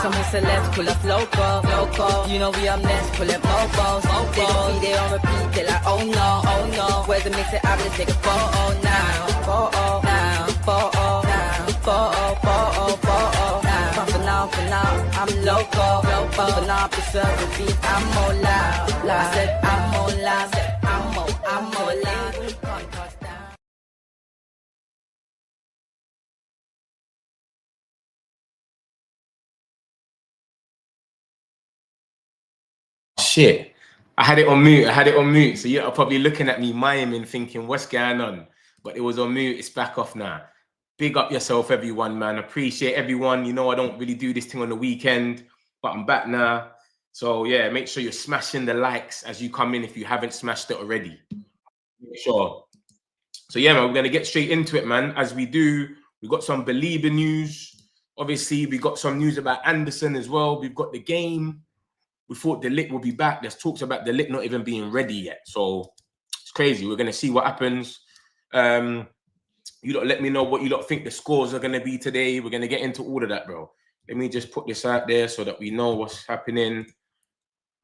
Some celebs pull up loco. You know we up next, pull up mobos. They gon' be there on repeat, they like, oh no. Where's the mix it up, let's take a photo now. For now, I'm loco. For now, preserve the beat, I'm more loud. I said I'm more loud, I'm more loud. Shit, I had it on mute. So you're probably looking at me miming, thinking, what's going on? But it was on mute. It's back off now. Big up yourself, everyone, man. Appreciate everyone. You know, I don't really do this thing on the weekend, but I'm back now. So yeah, make sure you're smashing the likes as you come in if you haven't smashed it already. Make sure. So yeah, man, we're going to get straight into it, man. As we do, we've got some Baleba news. Obviously, we got some news about Anderson as well. We've got the game. We thought De Ligt would be back. There's talks about De Ligt not even being ready yet. So it's crazy. We're going to see what happens. You lot let me know what you lot think the scores are going to be today. We're going to get into all of that, bro. Let me just put this out there so that we know what's happening.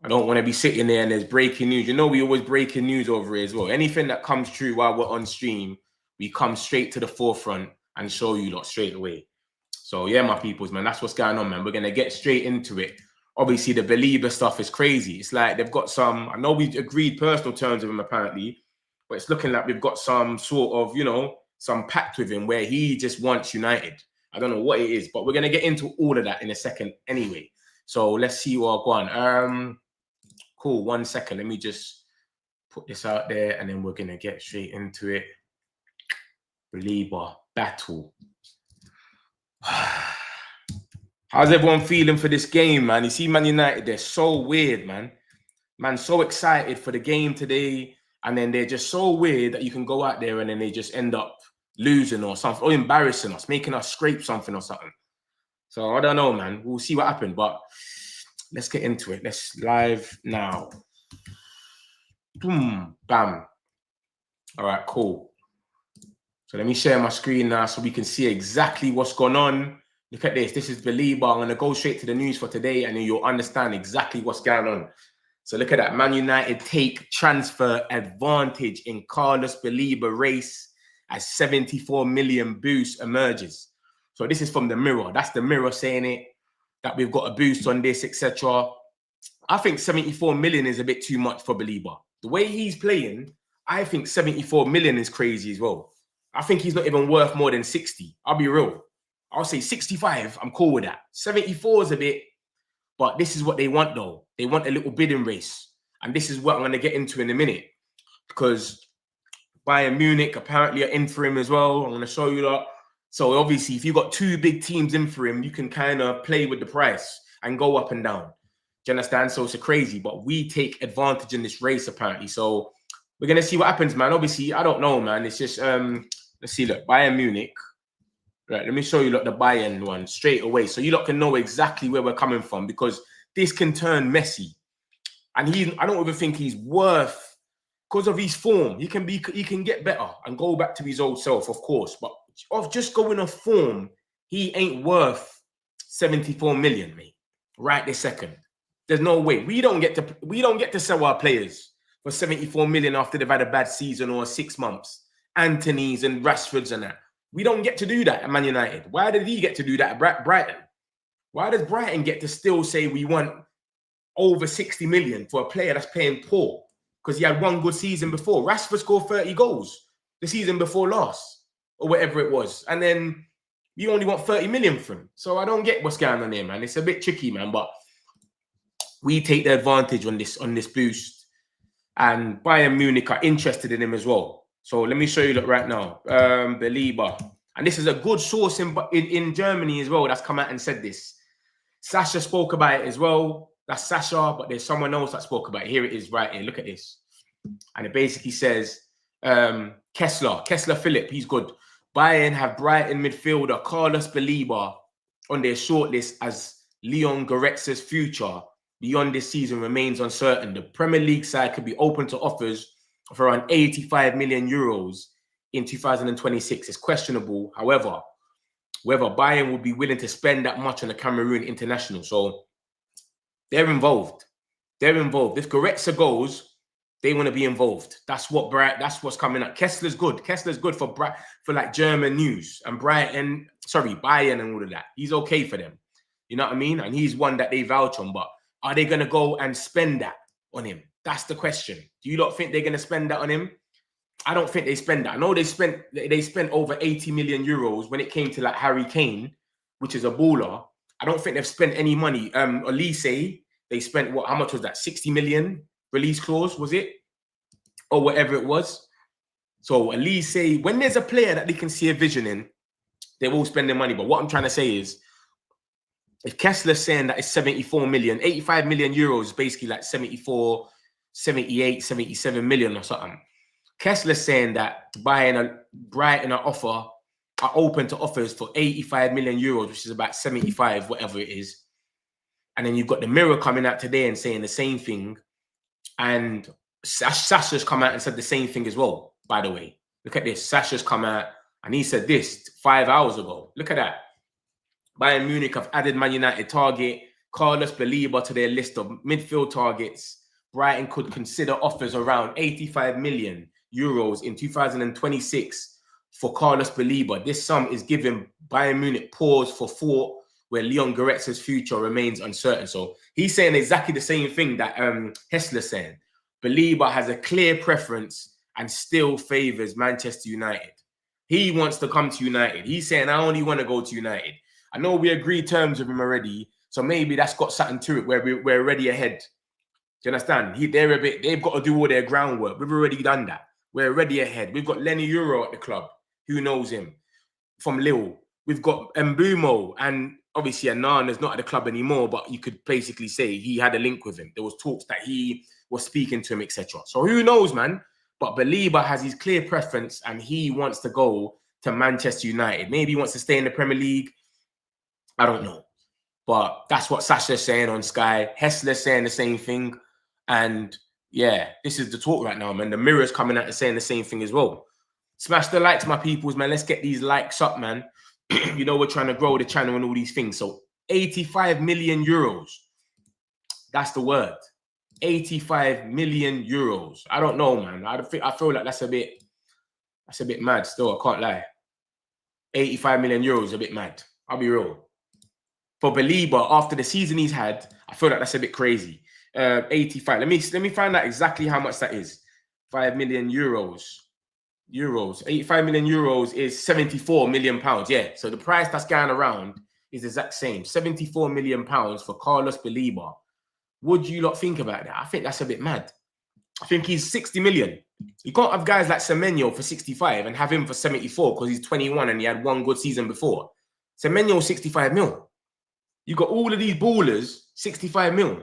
I don't want to be sitting there and there's breaking news. You know, we always breaking news over here as well. Anything that comes true while we're on stream, we come straight to the forefront and show you lot straight away. So yeah, my peoples, man, that's what's going on, man. We're going to get straight into it. Obviously, the Baleba stuff is crazy. It's like they've got some, I know we agreed personal terms with him apparently, but it's looking like we've got some sort of, you know, some pact with him where he just wants United. I don't know what it is, but we're going to get into all of that in a second anyway. So let's see what go on. Cool, 1 second. Let me just put this out there and then we're going to get straight into it. Baleba battle. How's everyone feeling for this game, man? You see Man United, they're so weird, man. Man, so excited for the game today. And then they're just so weird that you can go out there and then they just end up losing or something, or embarrassing us, making us scrape something or something. So I don't know, man. We'll see what happens, but let's get into it. Let's live now. Boom, bam. All right, cool. So let me share my screen now so we can see exactly what's going on. Look at this. This is Baleba. I'm going to go straight to the news for today and then you'll understand exactly what's going on. So look at that. Man United take transfer advantage in Carlos Baleba race as 74 million boost emerges. So this is from the Mirror. That's the Mirror saying it, that we've got a boost on this, etc. I think 74 million is a bit too much for Baleba. The way he's playing, I think 74 million is crazy as well. I think he's not even worth more than 60. I'll be real. I'll say 65. I'm cool with that. 74 is a bit, but this is what they want though. They want a little bidding race. And this is what I'm going to get into in a minute. Because Bayern Munich apparently are in for him as well. I'm going to show you that. So obviously, if you've got two big teams in for him, you can kind of play with the price and go up and down. Do you understand? So it's a crazy, but we take advantage in this race apparently. So we're going to see what happens, man. Obviously, I don't know, man. It's just, let's see, look, Bayern Munich. Right, let me show you the Bayern one straight away. So you lot can know exactly where we're coming from because this can turn messy. And I don't even think he's worth, because of his form, he can get better and go back to his old self, of course. But of just going off form, he ain't worth 74 million, mate. Right this second. There's no way. We don't get to sell our players for 74 million after they've had a bad season or 6 months. Anthony's and Rashford's and that. We don't get to do that at Man United. Why did he get to do that at Brighton? Why does Brighton get to still say we want over 60 million for a player that's playing poor? Because he had one good season before. Rashford scored 30 goals the season before last, or whatever it was. And then you only want 30 million from him. So I don't get what's going on there, man. It's a bit tricky, man. But we take the advantage on this boost. And Bayern Munich are interested in him as well. So let me show you that right now. Baleba. And this is a good source in Germany as well that's come out and said this. Sasha spoke about it as well. That's Sasha, but there's someone else that spoke about it. Here it is right here. Look at this. And it basically says, Kessler Philip, he's good. Bayern have Brighton midfielder Carlos Baleba on their shortlist as Leon Goretzka's future beyond this season remains uncertain. The Premier League side could be open to offers of around 85 million euros in 2026. It's questionable. However, whether Bayern would be willing to spend that much on a Cameroon international. So they're involved. They're involved. If Goretzka goes, they want to be involved. That's what's coming up. Kessler's good. Kessler's good for like German news and Bayern and all of that. He's okay for them. You know what I mean? And he's one that they vouch on. But are they going to go and spend that on him? That's the question. Do you not think they're going to spend that on him? I don't think they spend that. I know they spent over 80 million euros when it came to like Harry Kane, which is a baller. I don't think they've spent any money. Elise, they spent how much was that? 60 million release clause, was it? Or whatever it was. So Elise, when there's a player that they can see a vision in, they will spend their money. But what I'm trying to say is, if Kessler's saying that it's 74 million, 85 million euros is basically like 74, 78, 77 million or something. Kessler's saying that Brighton are open to offers for 85 million euros, which is about 75, whatever it is. And then you've got the Mirror coming out today and saying the same thing. And Sasha's come out and said the same thing as well, by the way. Look at this. Sasha's come out and he said this 5 hours ago. Look at that. Bayern Munich have added Man United target Carlos Baleba to their list of midfield targets. Brighton could consider offers around 85 million euros in 2026 for Carlos Baleba. This sum is giving Bayern Munich pause for thought, where Leon Goretzka's future remains uncertain. So he's saying exactly the same thing that Hessler's saying. Baleba has a clear preference and still favours Manchester United. He wants to come to United. He's saying, I only want to go to United. I know we agreed terms with him already, so maybe that's got something to it where we're already ahead. Do you understand? They've got to do all their groundwork. We've already done that. We're already ahead. We've got Lenny Euro at the club. Who knows him? From Lille. We've got Mbumo, and obviously Anana's not at the club anymore, but you could basically say he had a link with him. There was talks that he was speaking to him, etc. So who knows, man? But Baleba has his clear preference and he wants to go to Manchester United. Maybe he wants to stay in the Premier League. I don't know. But that's what Sasha's saying on Sky. Hessler's saying the same thing. And yeah, this is the talk right now, man. The Mirror's coming out and saying the same thing as well. Smash the likes, my peoples, man. Let's get these likes up, man. You know, we're trying to grow the channel and all these things. So 85 million euros. That's the word. 85 million euros. I don't know, man. I feel like that's a bit mad still. I can't lie. 85 million euros is a bit mad. I'll be real. For Baleba, after the season he's had, I feel like that's a bit crazy. 85. Let me find out exactly how much that is. 5 million euros. 85 million euros is 74 million pounds. Yeah. So the price that's going around is the exact same. 74 million pounds for Carlos Baleba. Would you lot think about that? I think that's a bit mad. I think he's 60 million. You can't have guys like Semenyo for 65 and have him for 74 because he's 21 and he had one good season before. Semenyo 65 mil. You got all of these ballers, 65 mil.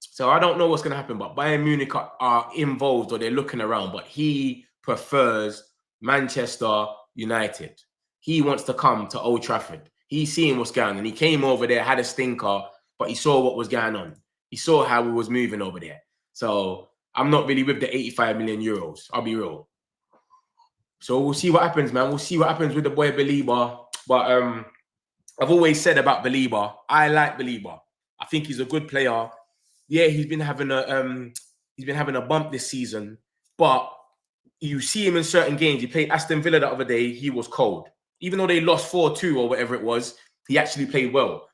So I don't know what's going to happen, but Bayern Munich are involved or they're looking around, but he prefers Manchester United. He wants to come to Old Trafford. He's seeing what's going on. And he came over there, had a stinker, but he saw what was going on. He saw how we was moving over there. So I'm not really with the 85 million euros. I'll be real. So we'll see what happens, man. We'll see what happens with the boy Baleba. But I've always said about Baleba, I like Baleba. I think he's a good player. Yeah, he's been having a bump this season, but you see him in certain games. He played Aston Villa the other day. He was cold. Even though they lost 4-2 or whatever it was, he actually played well.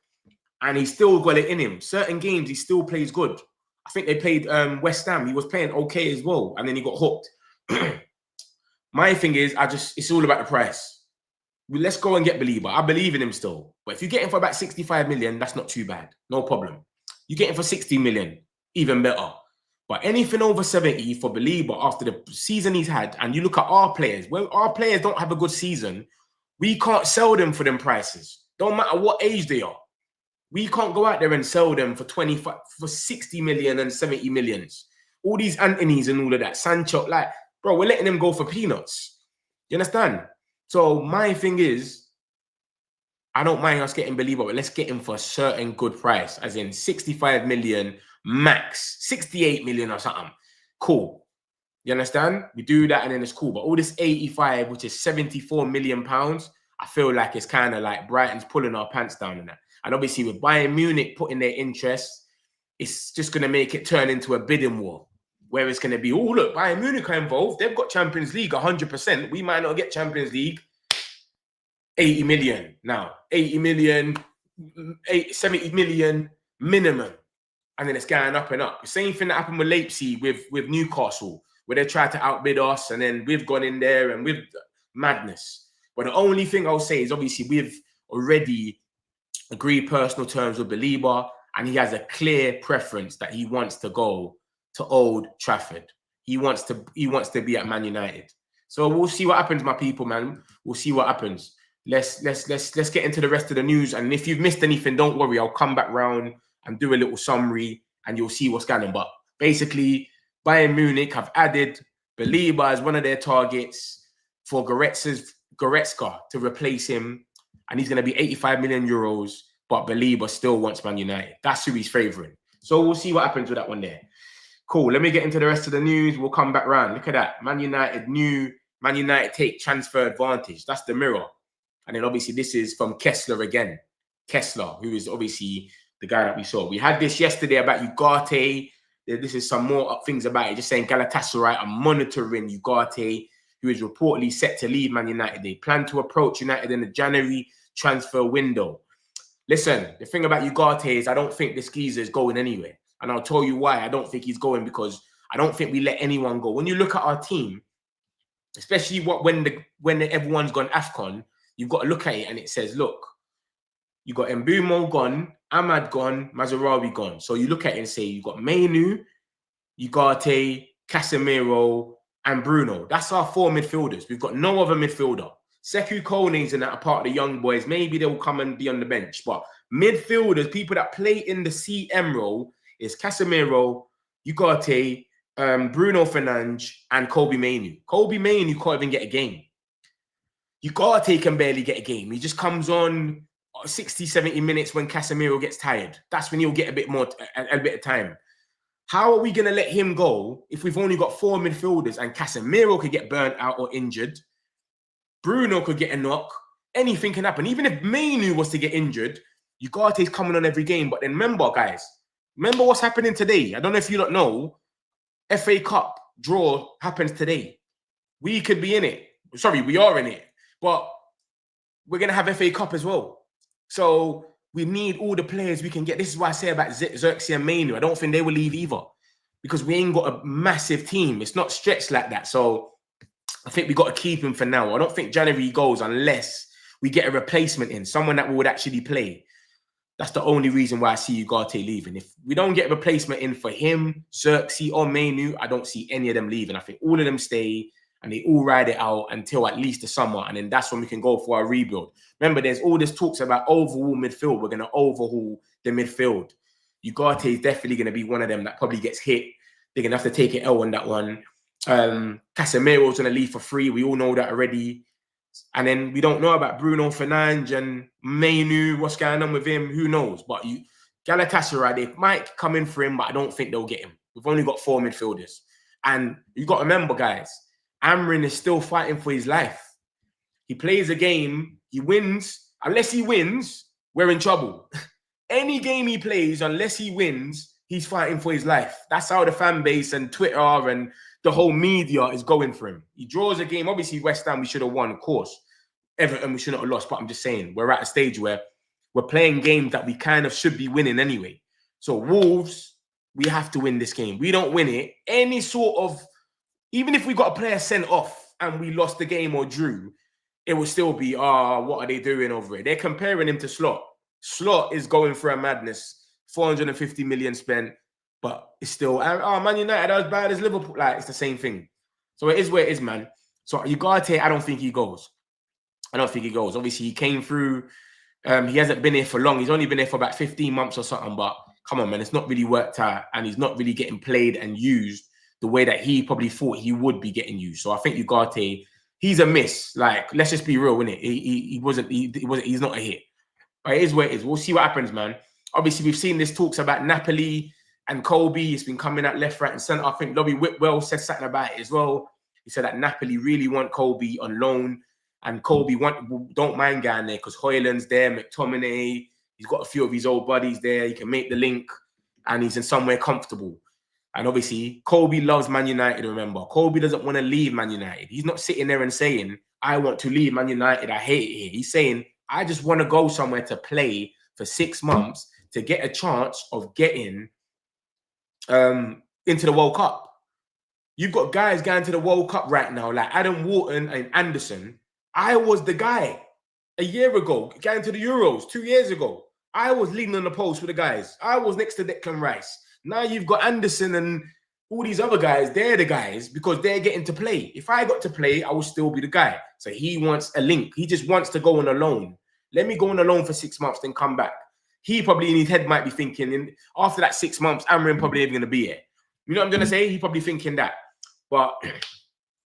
And he still got it in him. Certain games, he still plays good. I think they played West Ham. He was playing okay as well. And then he got hooked. My thing is, it's all about the price. Let's go and get Baleba. I believe in him still. But if you get him for about 65 million, that's not too bad. No problem. You get him for 60 million, even better. But anything over 70 for Baleba after the season he's had, and you look at our players, when our players don't have a good season, we can't sell them for them prices. Don't matter what age they are. We can't go out there and sell them for 60 million and 70 millions. All these Anthony's and all of that. Sancho, like, bro, we're letting them go for peanuts. You understand? So my thing is, I don't mind us getting Baleba, but let's get him for a certain good price, as in 65 million max, 68 million or something. Cool. You understand? We do that and then it's cool. But all this 85, which is 74 million pounds, I feel like it's kind of like Brighton's pulling our pants down in that. And obviously with Bayern Munich putting their interest, it's just going to make it turn into a bidding war where it's going to be, oh, look, Bayern Munich are involved. They've got Champions League 100%. We might not get Champions League. 80 million now. 80 million, 70 million minimum. And then it's going up and up. The same thing that happened with Leipzig with Newcastle, where they tried to outbid us, and then we've gone in there and with madness. But the only thing I'll say is obviously we've already agreed personal terms with Baleba, and he has a clear preference that he wants to go to Old Trafford. He wants to be at Man United. So we'll see what happens, my people, man. We'll see what happens. Let's get into the rest of the news. And if you've missed anything, don't worry. I'll come back round and do a little summary, and you'll see what's going on. But basically, Bayern Munich have added Baleba as one of their targets for Goretzka to replace him, and he's going to be 85 million euros, but Baleba still wants Man United. That's who he's favouring. So we'll see what happens with that one there. Cool. Let me get into the rest of the news. We'll come back round. Look at that. Man United take transfer advantage. That's the Mirror. And then obviously this is from Kessler again. Kessler, who is obviously the guy that we saw. We had this yesterday about Ugarte. This is some more things about it. Just saying Galatasaray are monitoring Ugarte, who is reportedly set to leave Man United. They plan to approach United in the January transfer window. Listen, the thing about Ugarte is I don't think this geezer is going anywhere. And I'll tell you why I don't think he's going, because I don't think we let anyone go. When you look at our team, especially when everyone's gone AFCON, you've got to look at it and it says, look, you got Mbumo gone, Ahmad gone, Mazraoui gone. So you look at it and say, you've got Mainu, Ugarte, Casemiro, and Bruno. That's our 4 midfielders. We've got no other midfielder. Sekou Kone's in that part of the young boys. Maybe they'll come and be on the bench. But midfielders, people that play in the CM role, is Casemiro, Ugarte, Bruno Fernandes, and Kobe Mainu. Kobe Mainu can't even get a game. Ugarte can barely get a game. He just comes on 60, 70 minutes when Casemiro gets tired. That's when he'll get a bit of time. How are we going to let him go if we've only got 4 midfielders and Casemiro could get burnt out or injured? Bruno could get a knock. Anything can happen. Even if Mainu was to get injured, Ugarte's coming on every game. But then remember, guys, remember what's happening today. I don't know if you don't know. FA Cup draw happens today. We could be in it. Sorry, we are in it. But we're going to have FA Cup as well. So we need all the players we can get. This is why I say about Xerxes and Mainu. I don't think they will leave either, because we ain't got a massive team. It's not stretched like that. So I think we got to keep him for now. I don't think January goes unless we get a replacement in, someone that would actually play. That's the only reason why I see Ugarte leaving. If we don't get a replacement in for him, Xerxes or Mainu, I don't see any of them leaving. I think all of them stay and they all ride it out until at least the summer. And then that's when we can go for our rebuild. Remember, there's all this talks about overhaul midfield. We're going to overhaul the midfield. Ugarte is definitely going to be one of them that probably gets hit. They're going to have to take an L on that one. Casemiro's going to leave for free. We all know that already. And then we don't know about Bruno Fernandes and Mainu. What's going on with him? Who knows? But Galatasaray, they might come in for him, but I don't think they'll get him. We've only got 4 midfielders. And you got to remember, guys, Amrin is still fighting for his life. He plays a game, he wins. Unless he wins, we're in trouble. Any game he plays, unless he wins, he's fighting for his life. That's how the fan base and Twitter and the whole media is going for him. He draws a game. Obviously, West Ham, we should have won, of course. Everton, we shouldn't have lost. But I'm just saying, we're at a stage where we're playing games that we kind of should be winning anyway. So Wolves, we have to win this game. We don't win it, any sort of, even if we got a player sent off and we lost the game or drew, it will still be, what are they doing over it? They're comparing him to Slot. Slot is going for a madness. 450 million spent, but it's still, Man United are as bad as Liverpool. Like, it's the same thing. So it is where it is, man. So Ugarte, I don't think he goes. Obviously, he came through. He hasn't been here for long. He's only been here for about 15 months or something, but come on, man, it's not really worked out, and he's not really getting played and used the way that he probably thought he would be getting used. So I think Ugarte, he's a miss. Like, let's just be real, innit? He's not a hit. But it is where it is. We'll see what happens, man. Obviously, we've seen this talks about Napoli and Kobe. It's been coming out left, right, and centre. I think Lobby Whitwell said something about it as well. He said that Napoli really want Kobe on loan. And Kobe don't mind going there because Hoyland's there, McTominay. He's got a few of his old buddies there. He can make the link, and he's in somewhere comfortable. And obviously, Kobe loves Man United, remember. Kobe doesn't want to leave Man United. He's not sitting there and saying, I want to leave Man United. I hate it here. He's saying, I just want to go somewhere to play for 6 months to get a chance of getting into the World Cup. You've got guys going to the World Cup right now, like Adam Wharton and Anderson. I was the guy a year ago, going to the Euros 2 years ago. I was leading on the post with the guys. I was next to Declan Rice. Now you've got Anderson and all these other guys. They're the guys because they're getting to play. If I got to play, I would still be the guy. So he wants a link. He just wants to go on a loan. Let me go on a loan for 6 months, then come back. He probably in his head might be thinking, and after that 6 months, Amrin probably ain't going to be here. You know what I'm going to say? He probably thinking that. But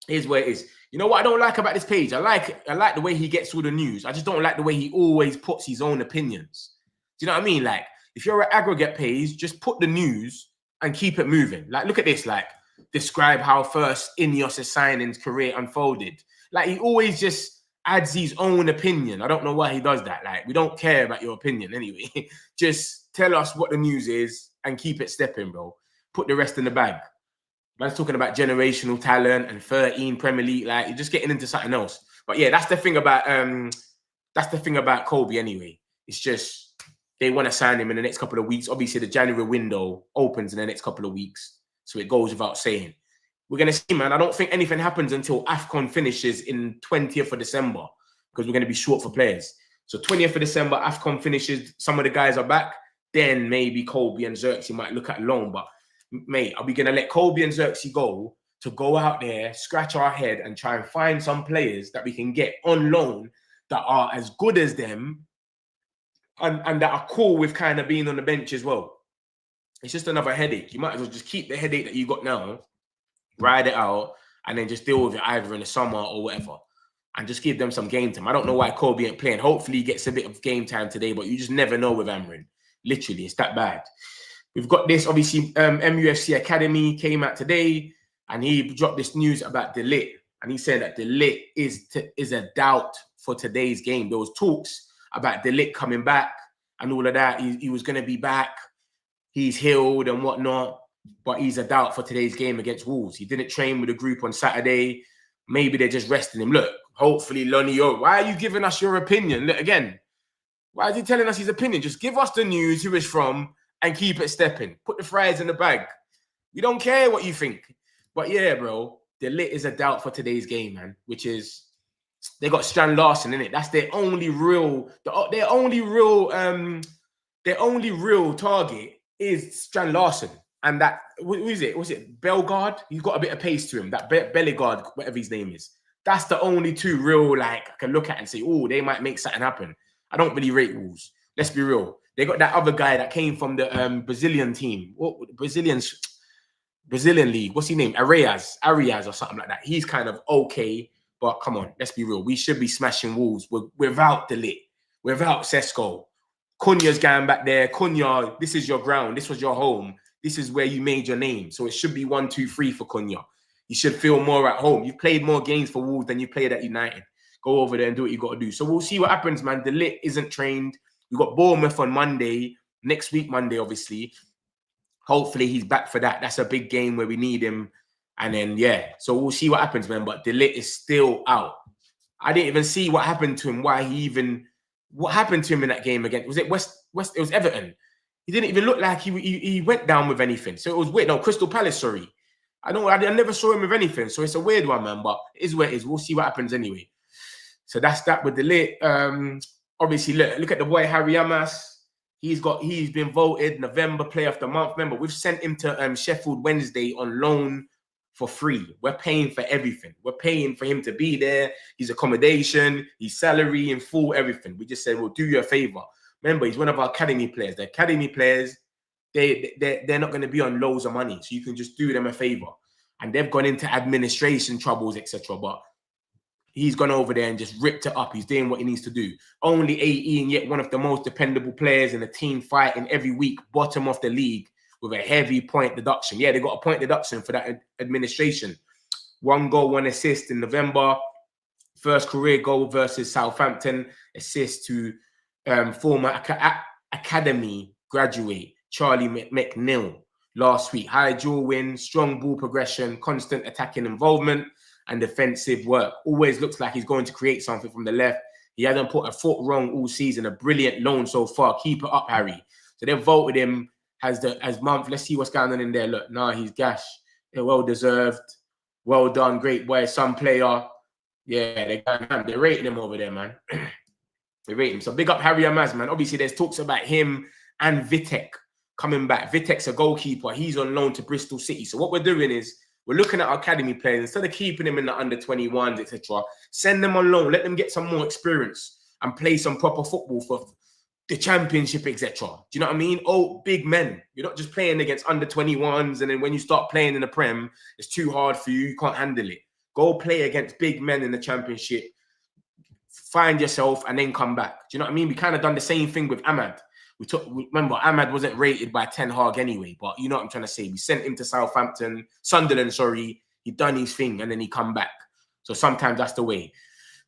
here's where it is. You know what I don't like about this page? I like the way he gets all the news. I just don't like the way he always puts his own opinions. Do you know what I mean? Like, if you're an aggregate page, just put the news and keep it moving. Like, look at this. Like, describe how first Ineos' signing's career unfolded. Like, he always just adds his own opinion. I don't know why he does that. Like, we don't care about your opinion anyway. Just tell us what the news is and keep it stepping, bro. Put the rest in the bag. Man's talking about generational talent and 13 Premier League. Like, you're just getting into something else. But yeah, that's the thing about Kobe anyway. It's just they want to sign him in the next couple of weeks. Obviously, the January window opens in the next couple of weeks. So it goes without saying. We're going to see, man. I don't think anything happens until AFCON finishes in 20th of December because we're going to be short for players. So 20th of December, AFCON finishes. Some of the guys are back. Then maybe Kobe and Xerxes might look at loan. But, mate, are we going to let Kobe and Xerxes go to go out there, scratch our head and try and find some players that we can get on loan that are as good as them and that are cool with kind of being on the bench as well? It's just another headache. You might as well just keep the headache that you got now, ride it out, and then just deal with it either in the summer or whatever. And just give them some game time. I don't know why Kobe ain't playing. Hopefully he gets a bit of game time today, but you just never know with Amrin. Literally, it's that bad. We've got this, obviously, MUFC Academy came out today, and he dropped this news about De Ligt. And he said that De Ligt is a doubt for today's game. There was talks about De Ligt coming back and all of that. He was going to be back. He's healed and whatnot, but he's a doubt for today's game against Wolves. He didn't train with the group on Saturday. Maybe they're just resting him. Look, hopefully, Lonnie, why are you giving us your opinion? Look, again, why is he telling us his opinion? Just give us the news, who it's from, and keep it stepping. Put the fries in the bag. We don't care what you think. But yeah, bro, De Ligt is a doubt for today's game, man, which is they got Strand Larsen in it. That's their only real target is Strand Larsen. And that, who is it? Was it Bellegarde? He's got a bit of pace to him. That Bellegarde, whatever his name is. That's the only two real, like, I can look at and say, oh, they might make something happen. I don't really rate Wolves. Let's be real. They got that other guy that came from the Brazilian team. Brazilian league. What's his name? Arias or something like that. He's kind of okay, but come on, let's be real. We should be smashing Wolves without De Ligt, without Sesko. Cunha's going back there. Cunha, this is your ground. This was your home. This is where you made your name. So it should be 1, 2, 3 for Cunha. You should feel more at home. You've played more games for Wolves than you played at United. Go over there and do what you got to do. So we'll see what happens, man. De Ligt isn't trained. We've got Bournemouth on Monday. Next week, Monday, obviously. Hopefully, he's back for that. That's a big game where we need him. And then, yeah. So we'll see what happens, man. But De Ligt is still out. I didn't even see what happened to him. What happened to him in that game again? Was it West? It was Everton. He didn't even look like he went down with anything. So it was weird. No, Crystal Palace, sorry. I never saw him with anything. So it's a weird one, man. But it is what it is. We'll see what happens anyway. So that's that with De Ligt. Obviously, look at the boy Harry Amas. He's been voted November Player of the Month. Remember, we've sent him to Sheffield Wednesday on loan for free. We're paying for everything. We're paying for him to be there. His accommodation, his salary, in full, everything. We just said, we'll do you a favor. Remember, he's one of our academy players. The academy players, they're not going to be on loads of money. So you can just do them a favor. And they've gone into administration troubles, etc. But he's gone over there and just ripped it up. He's doing what he needs to do. Only 18, yet one of the most dependable players in the team, fighting every week, bottom of the league with a heavy point deduction. Yeah, they got a point deduction for that administration. 1 goal, 1 assist in November. First career goal versus Southampton. Assist to former academy graduate Charlie McNeil last week. High dual win, strong ball progression, constant attacking involvement, and defensive work. Always looks like he's going to create something from the left. He hasn't put a foot wrong all season. A brilliant loan so far. Keep it up, Harry. So they've voted him as month. Let's see what's going on in there. Look, he's gash. They're well deserved. Well done, great boy. Some player. Yeah, they're rating him over there, man. They rate him. So big up Harry Amaz, man. Obviously, there's talks about him and Vitek coming back. Vitek's a goalkeeper. He's on loan to Bristol City. So what we're doing is we're looking at our academy players. Instead of keeping them in the under-21s, etc., send them on loan. Let them get some more experience and play some proper football for the championship, etc. Do you know what I mean? Oh, big men. You're not just playing against under-21s, and then when you start playing in the Prem, it's too hard for you. You can't handle it. Go play against big men in the championship. Find yourself and then come back. Do you know what I mean? We kind of done the same thing with Ahmad. Remember, Ahmad wasn't rated by Ten Hag anyway, but you know what I'm trying to say. We sent him to Sunderland, sorry. He done his thing and then he come back. So sometimes that's the way.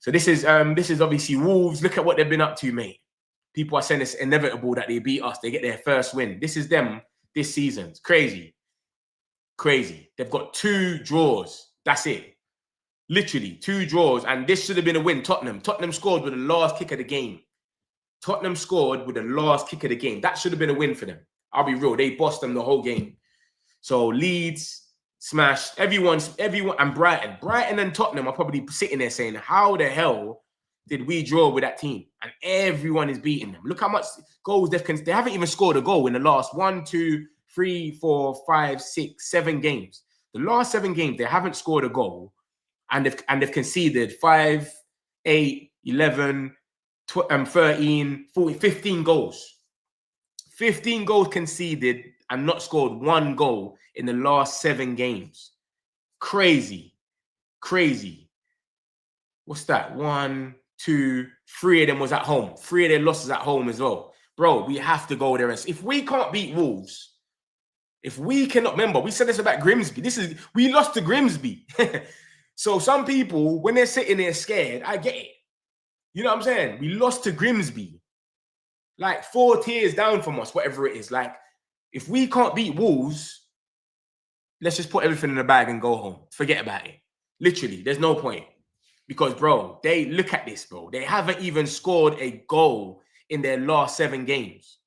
So this is obviously Wolves. Look at what they've been up to, mate. People are saying it's inevitable that they beat us. They get their first win. This is them this season. It's crazy. Crazy. They've got 2 draws. That's it. Literally 2 draws, and this should have been a win. Tottenham scored with the last kick of the game. That should have been a win for them. I'll be real. They bossed them the whole game. So Leeds smashed everyone, and Brighton and Tottenham are probably sitting there saying, how the hell did we draw with that team? And everyone is beating them. Look how much goals they haven't even scored a goal in the last 1, 2, 3, 4, 5, 6, 7 games. The last 7 games, they haven't scored a goal. And they've conceded 5, 8, 11, 13, 14, 15 goals. 15 goals conceded and not scored 1 goal in the last 7 games. Crazy. Crazy. What's that? 1, 2, 3 of them was at home. 3 of their losses at home as well. Bro, we have to go there. And if we can't beat Wolves, if we cannot, remember, we said this about Grimsby. We lost to Grimsby. So some people, when they're sitting there scared, I get it. You know what I'm saying? We lost to Grimsby. Like 4 tiers down from us, whatever it is. Like, if we can't beat Wolves, let's just put everything in the bag and go home. Forget about it. Literally, there's no point. Because, bro, look at this, bro. They haven't even scored a goal in their last 7 games.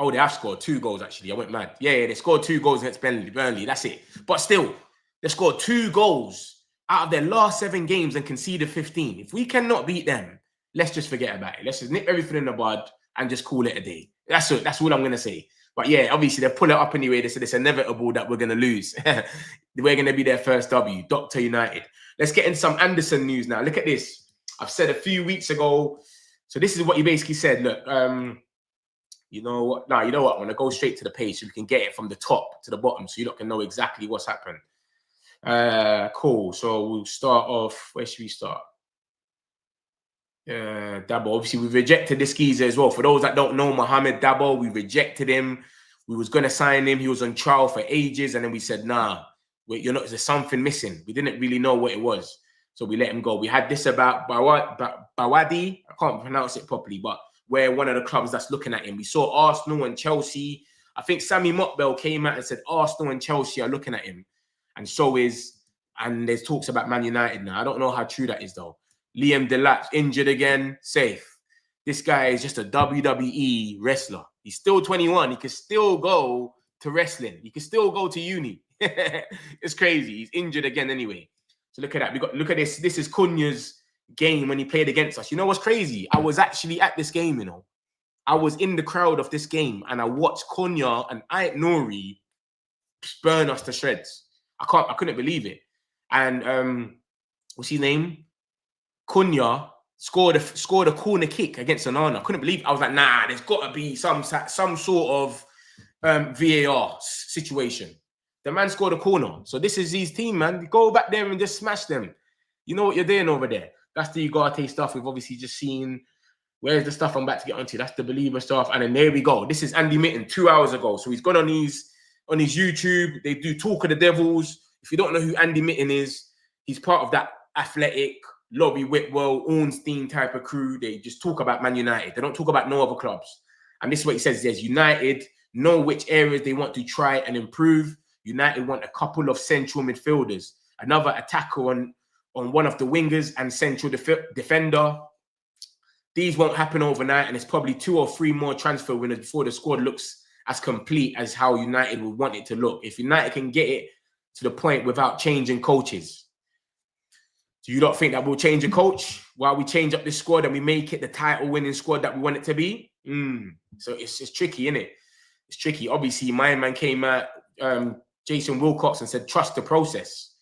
Oh, they have scored 2 goals, actually. I went mad. Yeah, they scored 2 goals against Burnley. That's it. But still, they scored 2 goals out of their last 7 games and conceded 15. If we cannot beat them, let's just forget about it. Let's just nip everything in the bud and just call it a day. That's it. That's all I'm going to say. But yeah, obviously, they pull it up anyway. They said it's inevitable that we're going to lose. We're going to be their first W. Dr. United. Let's get into some Anderson news now. Look at this. I've said a few weeks ago. So this is what he basically said. Look, you know what? No, you know what? I'm going to go straight to the page so we can get it from the top to the bottom so you lot can know exactly what's happened. Cool. So we'll start off. Where should we start? Dabo. Obviously, we rejected this geezer as well. For those that don't know, Mohamed Dabo, we rejected him. We was going to sign him. He was on trial for ages. And then we said, nah, wait, there's something missing. We didn't really know what it was. So we let him go. We had this about Bawadi. I can't pronounce it properly, but we're one of the clubs that's looking at him. We saw Arsenal and Chelsea. I think Sammy Mokbel came out and said Arsenal and Chelsea are looking at him. And there's talks about Man United now. I don't know how true that is, though. Liam Delap injured again, safe. This guy is just a WWE wrestler. He's still 21. He can still go to wrestling. He can still go to uni. It's crazy. He's injured again anyway. So look at that. Look at this. This is Cunha's game when he played against us. You know what's crazy? I was actually at this game, you know. I was in the crowd of this game and I watched Cunha and Ait Nouri burn us to shreds. I couldn't believe it. And what's his name? Cunha scored a corner kick against Onana. I couldn't believe it. I was like, nah, there's got to be some sort of VAR situation. The man scored a corner. So this is his team, man. Go back there and just smash them. You know what you're doing over there. That's the Ugarte stuff. We've obviously just seen. Where's the stuff I'm about to get onto? That's the Believer stuff. And then there we go. This is Andy Mitten 2 hours ago. So he's gone on his YouTube. They do Talk of the Devils. If you don't know who Andy Mitten is, he's part of that athletic, Lobby Whitwell, Ornstein type of crew. They just talk about Man United. They don't talk about no other clubs. And this is what he says. There's United know which areas they want to try and improve. United want a couple of central midfielders, another attacker on one of the wingers and central defender. These won't happen overnight, and it's probably 2 or 3 more transfer winners before the squad looks as complete as how United would want it to look. If United can get it to the point without changing coaches, do you not think that we'll change a coach while we change up this squad and we make it the title-winning squad that we want it to be? So it's tricky, isn't it? It's tricky. Obviously, my man came out, Jason Wilcox, and said, trust the process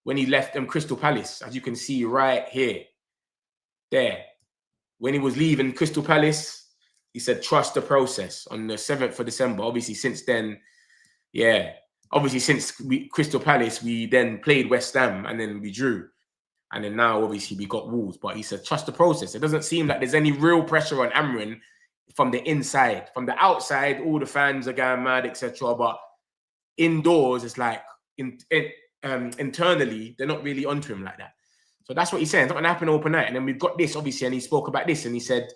when he left Crystal Palace, as you can see right here. There. When he was leaving Crystal Palace, he said, trust the process on the 7th of December. Obviously, since then, yeah. Obviously, since Crystal Palace, we then played West Ham and then we drew. And then now, obviously, we got Wolves. But he said, trust the process. It doesn't seem like there's any real pressure on Amrin from the inside. From the outside, all the fans are going mad, etc. But indoors, it's like internally, they're not really onto him like that. So that's what he's saying. It's not going to happen overnight. And then we've got this, obviously, and he spoke about this. And he said,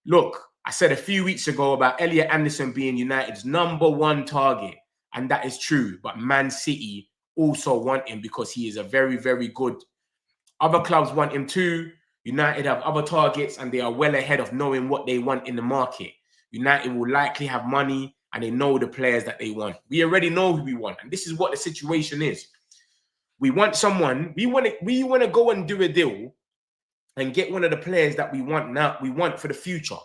look, I said a few weeks ago about Elliot Anderson being United's #1 target. And that is true. But Man City also want him because he is a very, very good. Other clubs want him too. United have other targets and they are well ahead of knowing what they want in the market. United will likely have money and they know the players that they want. We already know who we want. And this is what the situation is. We want someone, we want to go and do a deal and get one of the players that we want now, we want for the future.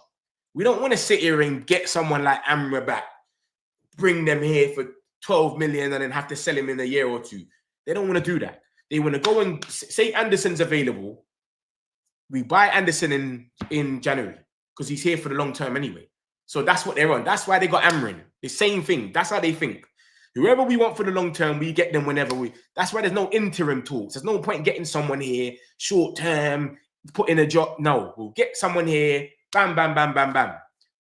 We don't want to sit here and get someone like Amrabat, bring them here for 12 million and then have to sell him in a year or 2. They don't want to do that. They want to go and say Anderson's available. We buy Anderson in January because he's here for the long term anyway. So that's what they're on. That's why they got Amrin. The same thing. That's how they think. Whoever we want for the long term, we get them whenever we. That's why there's no interim talks. There's no point in getting someone here short term, put in a job. No, we'll get someone here. Bam, bam, bam, bam, bam.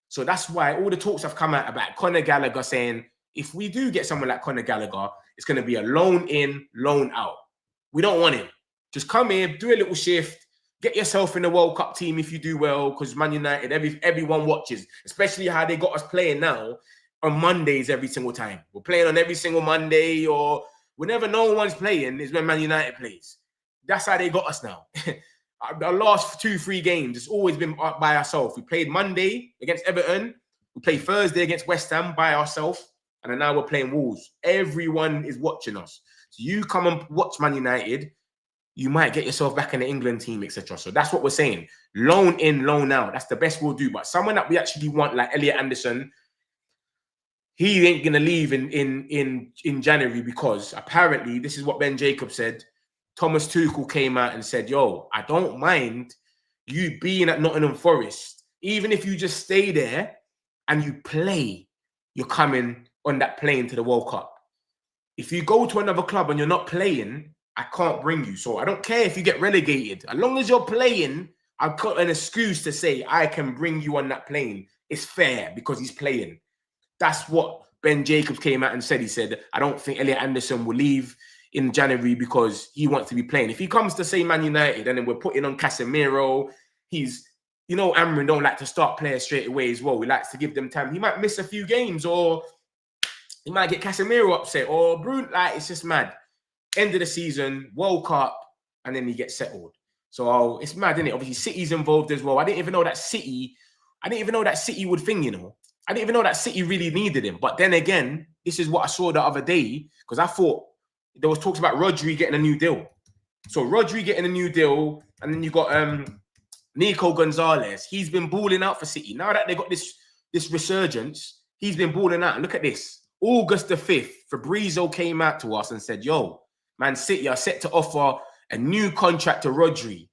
So that's why all the talks have come out about Conor Gallagher saying if we do get someone like Conor Gallagher, it's going to be a loan in, loan out. We don't want him. Just come here, do a little shift, get yourself in the World Cup team if you do well, because Man United, everyone watches, especially how they got us playing now on Mondays every single time. We're playing on every single Monday, or whenever no one's playing is when Man United plays. That's how they got us now. Our last 2-3 games, it's always been by ourselves. We played Monday against Everton. We played Thursday against West Ham by ourselves. And then now we're playing Wolves. Everyone is watching us. So you come and watch Man United, you might get yourself back in the England team, etc. So that's what we're saying. Loan in, loan out. That's the best we'll do. But someone that we actually want, like Elliot Anderson, he ain't going to leave in January because apparently, this is what Ben Jacobs said, Thomas Tuchel came out and said, yo, I don't mind you being at Nottingham Forest. Even if you just stay there and you play, you're coming on that plane to the World Cup. If you go to another club and you're not playing, I can't bring you. So I don't care if you get relegated. As long as you're playing, I've got an excuse to say I can bring you on that plane. It's fair because he's playing. That's what Ben Jacobs came out and said. He said, I don't think Elliot Anderson will leave in January because he wants to be playing. If he comes to say Man United and then we're putting on Casemiro, he's, you know, Amrin don't like to start players straight away as well. He likes to give them time. He might miss a few games or he might get Casemiro upset or Bruno. Like, it's just mad. End of the season, World Cup, and then he gets settled. So it's mad, isn't it? Obviously, City's involved as well. I didn't even know that City would thing, you know. I didn't even know that City really needed him. But then again, this is what I saw the other day because I thought there was talks about Rodri getting a new deal. So Rodri getting a new deal, and then you got Nico Gonzalez. He's been balling out for City. Now that they got this resurgence, he's been balling out. And look at this. August the 5th, Fabrizio came out to us and said, yo, Man City are set to offer a new contract to Rodri,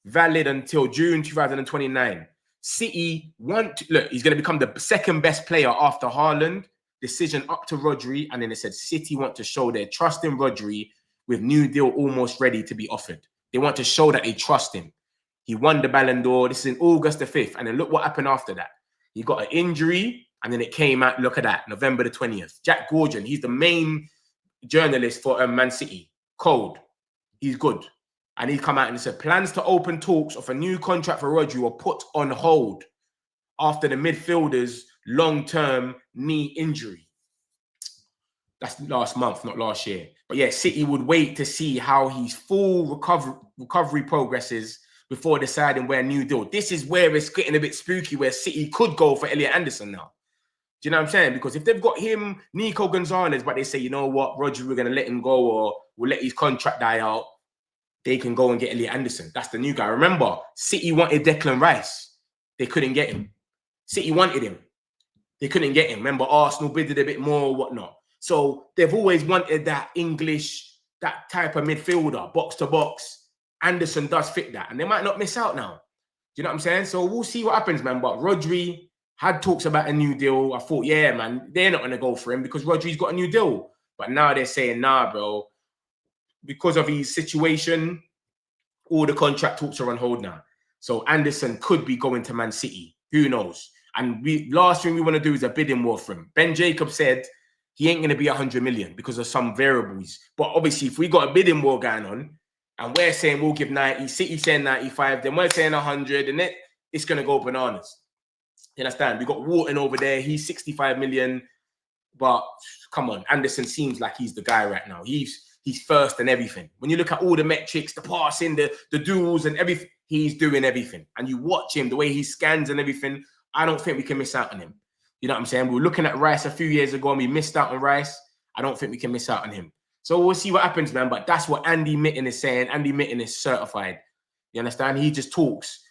valid until June 2029. City look, he's going to become the second best player after Haaland. Decision up to Rodri. And then it said City want to show their trust in Rodri with new deal almost ready to be offered. They want to show that they trust him. He won the Ballon d'Or. This is in August the 5th. And then look what happened after that. He got an injury. And then it came out, look at that, November the 20th. Jack Gorgon, he's the main journalist for Man City. Cold. He's good. And he come out and said plans to open talks of a new contract for Rodri were put on hold after the midfielder's long-term knee injury. That's last month, not last year. But yeah, City would wait to see how his full recovery progresses before deciding where new deal. This is where it's getting a bit spooky, where City could go for Elliot Anderson now. Do you know what I'm saying? Because if they've got him, Nico Gonzalez, but they say, you know what, Rodri, we're going to let him go, or we'll let his contract die out, they can go and get Elliot Anderson. That's the new guy. Remember, City wanted Declan Rice. They couldn't get him. City wanted him. They couldn't get him. Remember, Arsenal bidded a bit more or whatnot. So they've always wanted that English, that type of midfielder, box to box. Anderson does fit that. And they might not miss out now. Do you know what I'm saying? So we'll see what happens, man. But Rodri had talks about a new deal. I thought, yeah, man, they're not going to go for him because Rodri's got a new deal. But now they're saying, nah, bro, because of his situation, all the contract talks are on hold now. So Anderson could be going to Man City. Who knows? And last thing we want to do is a bidding war for him. Ben Jacobs said he ain't going to be 100 million because of some variables. But obviously, if we got a bidding war going on and we're saying we'll give 90, City saying 95, then we're saying 100, and then it's going to go bananas. You understand? We got Wharton over there. He's 65 million. But come on, Anderson seems like he's the guy right now. He's first and everything. When you look at all the metrics, the passing, the duels and everything, he's doing everything. And you watch him, the way he scans and everything, I don't think we can miss out on him. You know what I'm saying? We were looking at Rice a few years ago and we missed out on Rice. I don't think we can miss out on him. So we'll see what happens, man. But that's what Andy Mitten is saying. Andy Mitten is certified. You understand? He just talks.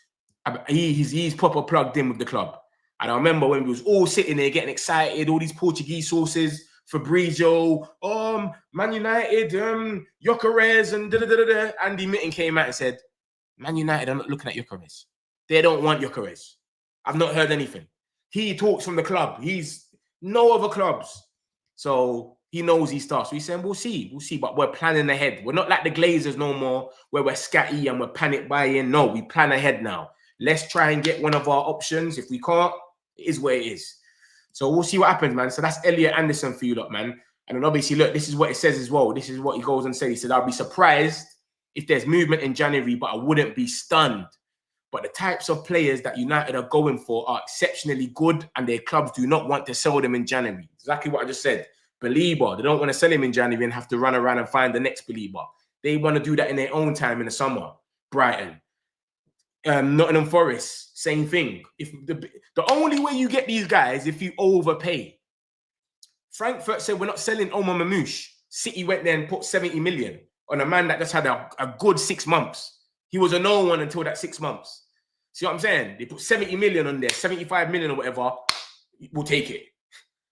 He's proper plugged in with the club. And I remember when we was all sitting there getting excited, all these Portuguese sources, Fabrizio, Man United, Gyökeres, and da-da-da-da-da. Andy Mitten came out and said, Man United are not looking at Gyökeres. They don't want Gyökeres. I've not heard anything. He talks from the club. He's no other clubs. So he knows he starts. So he's saying, we'll see. But we're planning ahead. We're not like the Glazers no more, where we're scatty and we're panic buying. No, we plan ahead now. Let's try and get one of our options. If we can't, it is where it is. So we'll see what happens, man. So that's Elliot Anderson for you lot, man. And then obviously, look, this is what it says as well. This is what he goes and says. He said, I'll be surprised if there's movement in January, but I wouldn't be stunned. But the types of players that United are going for are exceptionally good, and their clubs do not want to sell them in January. Exactly what I just said. Baleba, they don't want to sell him in January and have to run around and find the next Baleba. They want to do that in their own time in the summer. Brighton. Nottingham Forest, same thing. If the only way you get these guys if you overpay. Frankfurt said we're not selling Omar Mamouche. City went there and put 70 million on a man that just had a good 6 months. He was a no one until that 6 months. See what I'm saying? They put 70 million on there, 75 million or whatever. We'll take it.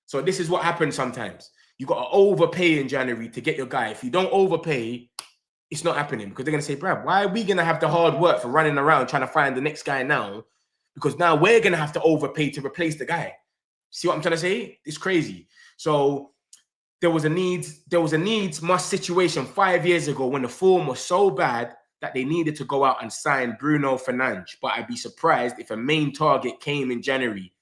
So this is what happens sometimes. You got to overpay in January to get your guy. If you don't overpay, it's not happening, because they're going to say, Brad, why are we going to have the hard work for running around trying to find the next guy now? Because now we're going to have to overpay to replace the guy. See what I'm trying to say? It's crazy. So there was a needs must situation 5 years ago when the form was so bad that they needed to go out and sign Bruno Fernandes. But I'd be surprised if a main target came in January.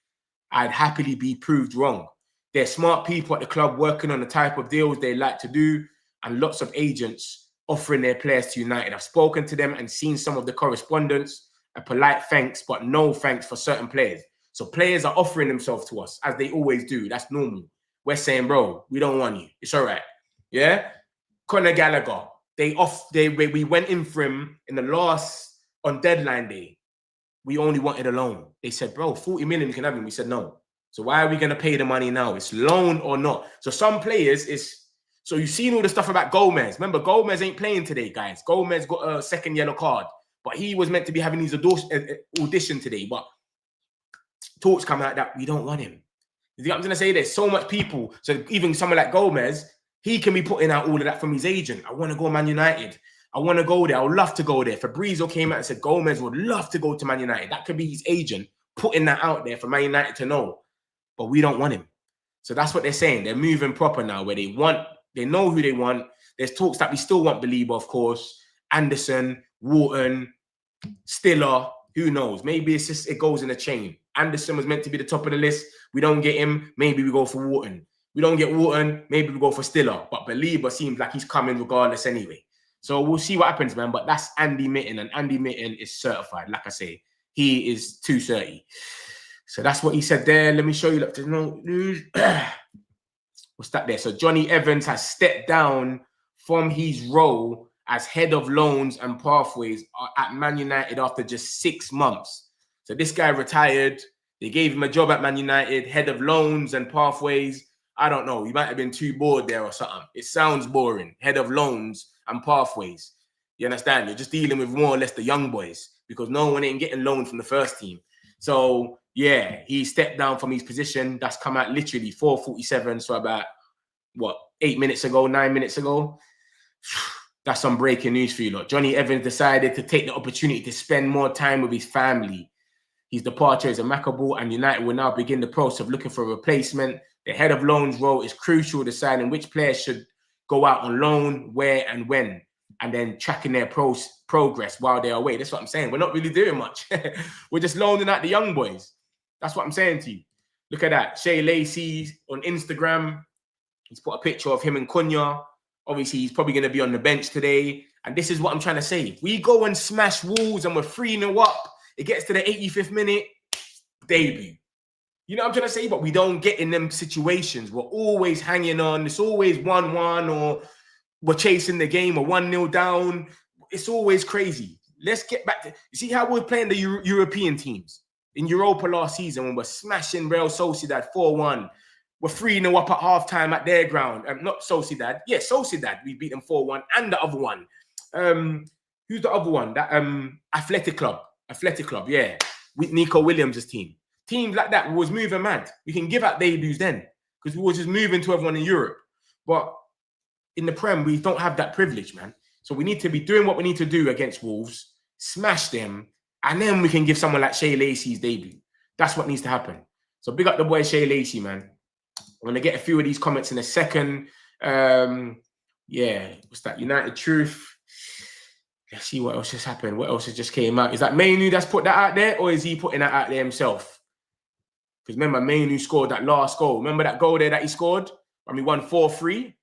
I'd happily be proved wrong. There's smart people at the club working on the type of deals they like to do, and lots of agents offering their players to United. I've spoken to them and seen some of the correspondence, a polite thanks, but no thanks for certain players. So players are offering themselves to us, as they always do. That's normal. We're saying, bro, we don't want you. It's all right. Yeah? Conor Gallagher, we went in for him in the on deadline day. We only wanted a loan. They said, bro, 40 million, you can have him. We said, no. So why are we going to pay the money now? It's loan or not. So some players, so you've seen all the stuff about Gomez. Remember, Gomez ain't playing today, guys. Gomez got a second yellow card, but he was meant to be having his audition today. But talks come out that we don't want him. You know what I'm going to say? There's so much people. So even someone like Gomez, he can be putting out all of that from his agent. I want to go Man United. I want to go there. I would love to go there. Fabrizio came out and said Gomez would love to go to Man United. That could be his agent putting that out there for Man United to know. But we don't want him. So that's what they're saying. They're moving proper now, where they know who they want. There's talks that we still want Baleba, of course. Anderson, Wharton, Stiller, who knows? Maybe it's just, it goes in a chain. Anderson was meant to be the top of the list. We don't get him. Maybe we go for Wharton. We don't get Wharton. Maybe we go for Stiller. But Baleba seems like he's coming regardless anyway. So we'll see what happens, man. But that's Andy Mitten, and Andy Mitten is certified. Like I say, he is 230. So that's what he said there. Let me show you. Look, there's no news. What's that there? So Johnny Evans has stepped down from his role as head of loans and pathways at Man United after just 6 months. So this guy retired. They gave him a job at Man United, head of loans and pathways. I don't know. He might have been too bored there or something. It sounds boring. Head of loans and pathways. You understand? You're just dealing with more or less the young boys because no one ain't getting loaned from the first team. So, yeah, he stepped down from his position. That's come out literally 4:47. So about, what, 8 minutes ago, 9 minutes ago. That's some breaking news for you lot. Johnny Evans decided to take the opportunity to spend more time with his family. His departure is amicable, and United will now begin the process of looking for a replacement. The head of loans role is crucial, deciding which players should go out on loan, where and when, and then tracking their progress while they're away. That's what I'm saying. We're not really doing much. We're just loaning out the young boys. That's what I'm saying to you. Look at that. Shea Lacey on Instagram. He's put a picture of him and Cunha. Obviously, he's probably going to be on the bench today. And this is what I'm trying to say. If we go and smash Wolves and we're 3-0 up, it gets to the 85th minute, debut. You know what I'm trying to say? But we don't get in them situations. We're always hanging on. It's always 1-1 or we're chasing the game or 1-0 down. It's always crazy. Let's get back to... You see how we're playing the European teams? In Europa last season when we're smashing Real Sociedad 4-1. We're 3-0 up at halftime at their ground. Not Sociedad. Yeah, Sociedad. We beat them 4-1. And the other one. Who's the other one? That Athletic Club, yeah. With Nico Williams' team. Teams like that, we was moving mad. We can give out debuts then. Because we were just moving to everyone in Europe. But in the Prem, we don't have that privilege, man. So we need to be doing what we need to do against Wolves. Smash them. And then we can give someone like Shea Lacey's debut. That's what needs to happen. So big up the boy Shea Lacey, man. I'm going to get a few of these comments in a second. Yeah, what's that? United Truth. Let's see what else has happened. What else has just came out? Is that Mainu that's put that out there, or is he putting that out there himself? Because remember, Mainu scored that last goal. Remember that goal there that he scored? And we won 4-3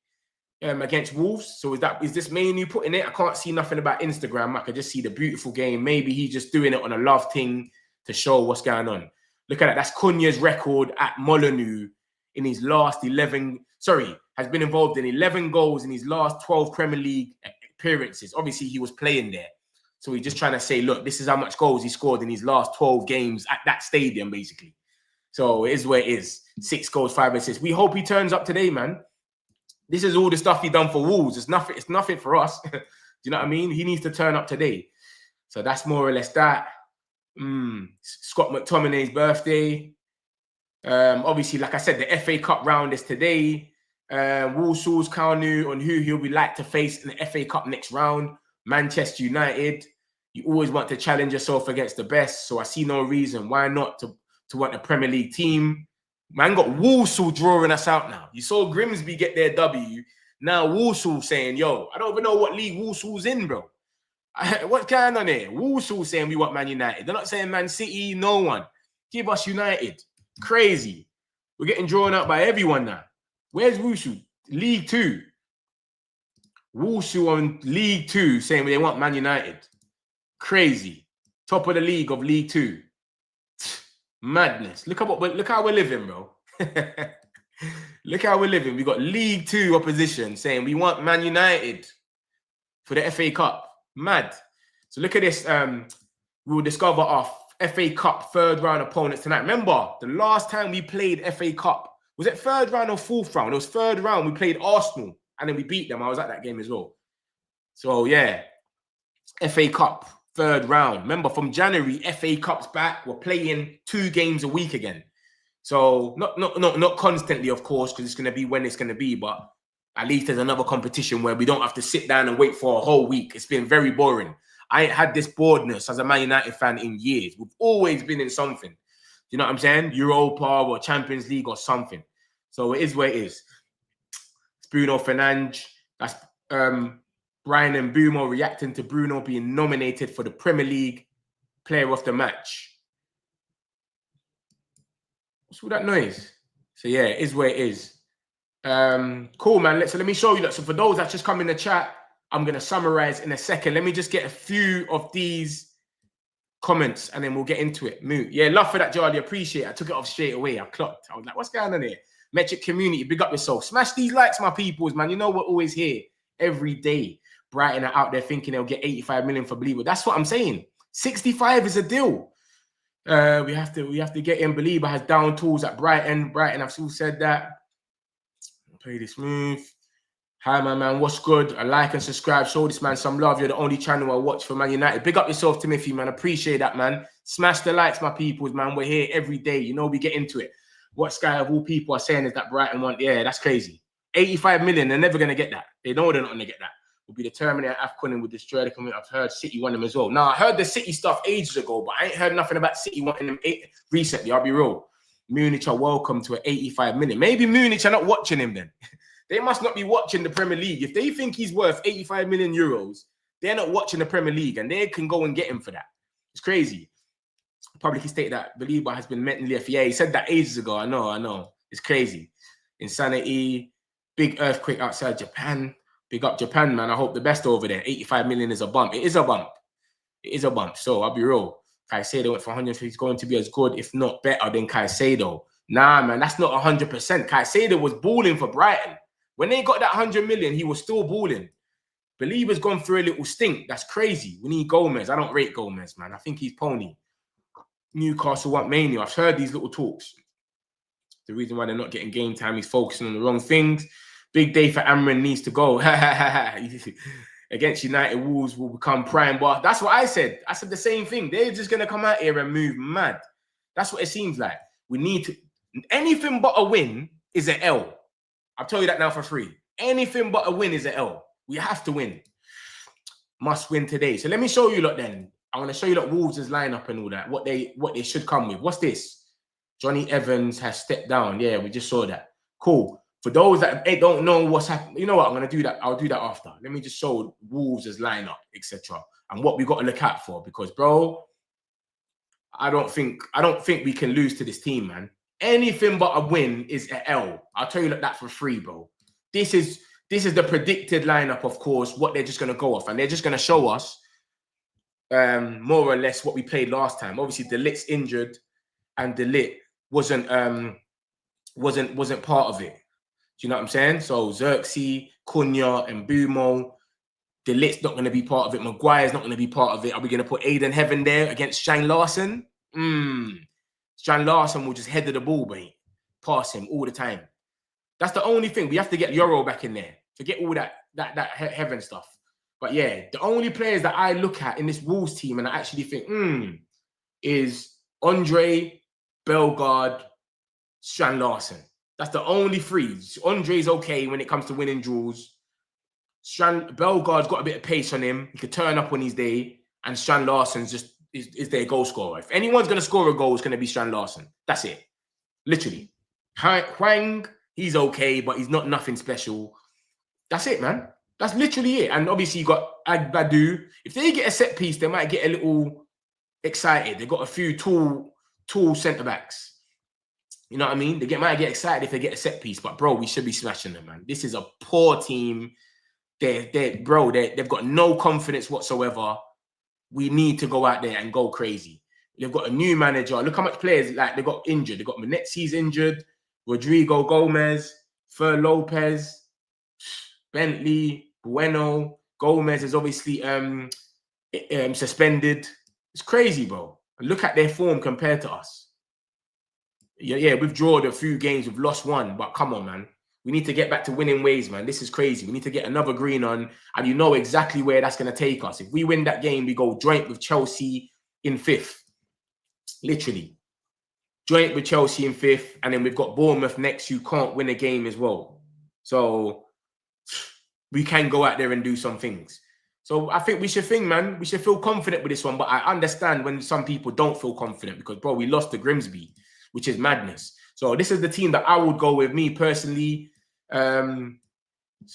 against Wolves. So is this Mainu putting it? I can't see nothing about Instagram. I can just see the beautiful game. Maybe he's just doing it on a love thing to show what's going on. Look at that. That's Cunha's record at Molineux in his last 11. Sorry, has been involved in 11 goals in his last 12 Premier League appearances. Obviously, he was playing there. So he's just trying to say, look, this is how much goals he scored in his last 12 games at that stadium, basically. So it is where it is. 6 goals, 5 assists. We hope he turns up today, man. This is all the stuff he done for Wolves. It's nothing for us. Do you know what I mean? He needs to turn up today. So that's more or less that. Scott McTominay's birthday. Obviously, like I said, the FA Cup round is today. Walsall's Kanu on who he'll be like to face in the FA Cup next round. Manchester United. You always want to challenge yourself against the best. So I see no reason why not to want a Premier League team. Man got Walsall drawing us out now. You saw Grimsby get their W. Now Walsall saying, yo, I don't even know what league Walsall's in, bro. What's going on here? Walsall saying we want Man United. They're not saying Man City, no one. Give us United. Crazy. We're getting drawn out by everyone now. Where's Walsall? League 2. Walsall on League 2 saying they want Man United. Crazy. Top of the league of League 2. Madness. Look how we're living, bro. Look how we're living. We got League 2 opposition saying we want Man United for the FA Cup. Mad. So look at this. We will discover our FA Cup third round opponents tonight. Remember, the last time we played FA Cup, was it third round or fourth round? It was third round. We played Arsenal and then we beat them. I was at that game as well. So yeah, FA Cup third round. Remember, from January, FA Cup's back. We're playing 2 games a week again. So not constantly, of course, because it's going to be when it's going to be. But at least there's another competition where we don't have to sit down and wait for a whole week. It's been very boring. I ain't had this boredness as a Man United fan in years. We've always been in something. You know what I'm saying? Europa or Champions League or something. So it is where it is. It's Bruno Fernandes. That's Brian and Bumo reacting to Bruno being nominated for the Premier League Player of the Match. What's all that noise? So yeah, it is where it is. Cool, man. So let me show you that. So for those that just come in the chat, I'm going to summarize in a second. Let me just get a few of these comments and then we'll get into it. Moot. Yeah, love for that, Charlie. Appreciate it. I took it off straight away. I clocked. I was like, what's going on here? Metric community, big up yourself. Smash these likes, my peoples, man. You know we're always here every day. Brighton are out there thinking they'll get 85 million for Baleba. That's what I'm saying. 65 is a deal. We have to get in. Baleba has down tools at Brighton. Brighton, I've still said that. Play this move. Hi, my man. What's good? A like and subscribe. Show this man some love. You're the only channel I watch for Man United. Big up yourself, Timothy, man. Appreciate that, man. Smash the likes, my peoples, man. We're here every day. You know we get into it. What Sky of all people are saying is that Brighton want, yeah, that's crazy. 85 million, they're never going to get that. They know they're not going to get that. Will be the Terminator AFCON and will destroy the community. I've heard City want them as well. Now, I heard the City stuff ages ago, but I ain't heard nothing about City wanting them recently. I'll be real. Munich are welcome to an 85 million. Maybe Munich are not watching him then. They must not be watching the Premier League. If they think he's worth 85 million euros, they're not watching the Premier League and they can go and get him for that. It's crazy. Publicly stated that Baleba has been mentally ill. Yeah, he said that ages ago. I know. It's crazy. Insanity. Big earthquake outside Japan. Big up Japan, man. I hope the best over there. 85 million is a bump. It is a bump. It is a bump. So I'll be real. Caicedo went for 100. He's going to be as good, if not better, than Caicedo. Nah, man, that's not 100%. Caicedo was balling for Brighton. When they got that 100 million, he was still balling. Baleba's gone through a little stink. That's crazy. We need Gomez. I don't rate Gomez, man. I think he's pony. Newcastle want Mania. I've heard these little talks. The reason why they're not getting game time, he's focusing on the wrong things. Big day for Amrin, needs to go. Against United, Wolves will become prime. But that's what I said. I said the same thing. They're just going to come out here and move mad. That's what it seems like. We need to... Anything but a win is an L. I'll tell you that now for free. Anything but a win is an L. We have to win. Must win today. So let me show you lot then. I want to show you lot Wolves' lineup and all that. What they should come with. What's this? Johnny Evans has stepped down. Yeah, we just saw that. Cool. For those that don't know what's happening, you know what? I'm going to do that. I'll do that after. Let me just show Wolves' lineup, etc. And what we got to look out for. Because, bro, I don't think we can lose to this team, man. Anything but a win is an L. I'll tell you that for free, bro. This is the predicted lineup, of course, what they're just going to go off. And they're just going to show us more or less what we played last time. Obviously, De Ligt's injured and De Ligt wasn't part of it. Do you know what I'm saying? So Xerxes, Cunha, and Bumo, De Ligt's not going to be part of it. Maguire's not going to be part of it. Are we going to put Aiden Heaven there against Shane Larson? Shane Larson will just head the ball, mate. Pass him all the time. That's the only thing. We have to get Euro back in there. Forget all that Heaven stuff. But yeah, the only players that I look at in this Wolves team and I actually think, is Andre, Bellegarde, Shane Larson. That's the only three. Andre's okay when it comes to winning duels. Bellegarde's got a bit of pace on him. He could turn up when he's there. And Shane Larson's just is their goal scorer. If anyone's going to score a goal, it's going to be Shane Larson. That's it. Literally. Hwang, he's okay, but he's not nothing special. That's it, man. That's literally it. And obviously, you got Agbadu. If they get a set piece, they might get a little excited. They've got a few tall centre-backs. You know what I mean? They might get excited if they get a set piece. But, bro, we should be smashing them, man. This is a poor team. They've got no confidence whatsoever. We need to go out there and go crazy. They've got a new manager. Look how much players they got injured. They've got Menezes injured, Rodrigo Gomez, Fer Lopez, Bentley, Bueno. Gomez is obviously suspended. It's crazy, bro. And look at their form compared to us. Yeah, we've drawn a few games. We've lost one. But come on, man. We need to get back to winning ways, man. This is crazy. We need to get another green on. And you know exactly where that's going to take us. If we win that game, we go joint with Chelsea in 5th. Literally. Joint with Chelsea in 5th. And then we've got Bournemouth next who can't win a game as well. So we can go out there and do some things. So I think we should man. We should feel confident with this one. But I understand when some people don't feel confident because, bro, we lost to Grimsby, which is madness. So this is the team that I would go with, me personally. So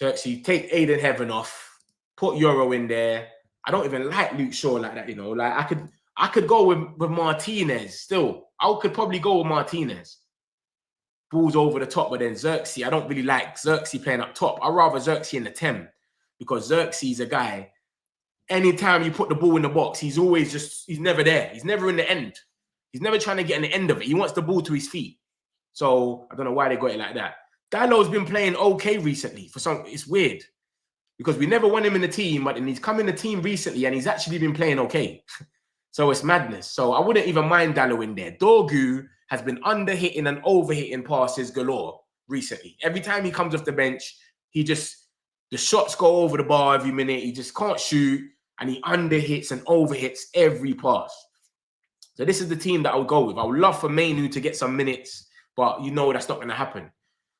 actually take Aiden Heaven off, put Euro in there. I don't even like Luke Shaw like that, you know. Like I could go with Martinez still. I could probably go with Martinez. Balls over the top, but then Xerxes, I don't really like Xerxes playing up top. I'd rather Xerxes in the 10. because Xerxes a guy. Anytime you put the ball in the box, he's never there. He's never in the end. He's never trying to get in the end of it. He wants the ball to his feet. So I don't know why they got it like that. Dalot's been playing okay recently. It's weird because we never won him in the team, but then he's come in the team recently and he's actually been playing okay. So it's madness. So I wouldn't even mind Dalot in there. Dorgu has been under-hitting and over-hitting passes galore recently. Every time he comes off the bench, the shots go over the bar every minute. He just can't shoot and he under-hits and over-hits every pass. So this is the team that I would go with. I would love for Mainu to get some minutes, but you know that's not going to happen.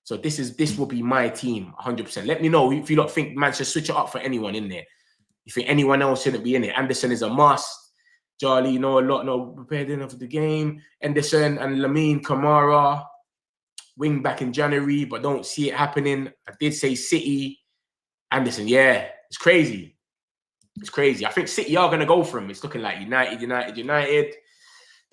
So this will be my team, 100%. Let me know if you don't think man should switch it up for anyone in there. You think anyone else shouldn't be in it. Anderson is a must. Charlie, prepared enough for the game. Anderson and Lamine Kamara, wing back in January, but don't see it happening. I did say City. Anderson, yeah, it's crazy. It's crazy. I think City are going to go for him. It's looking like United.